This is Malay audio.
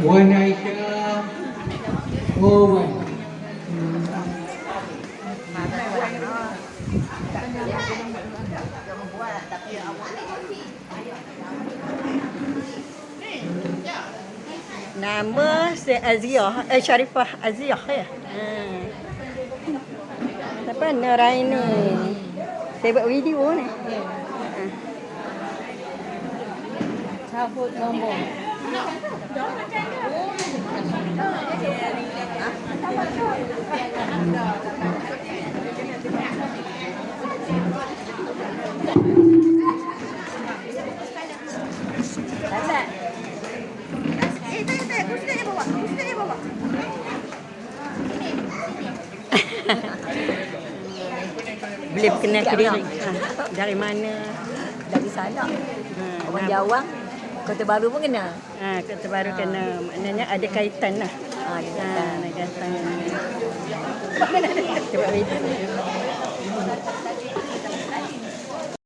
One item. Oh, one. Nama Syed Aziah, Sharifah Aziah ya. Apa Nuraini? Saya buat video ni. Cabut nombor. Tak. Kursi dia bawa. Boleh kenal ke diri. Dari mana? Dari sana. Orang Jawang. Kota Baru pun kenal. Kota Baru kena. Maknanya ada kaitan lah. Ada kaitan. Ada kaitan. Cuba video.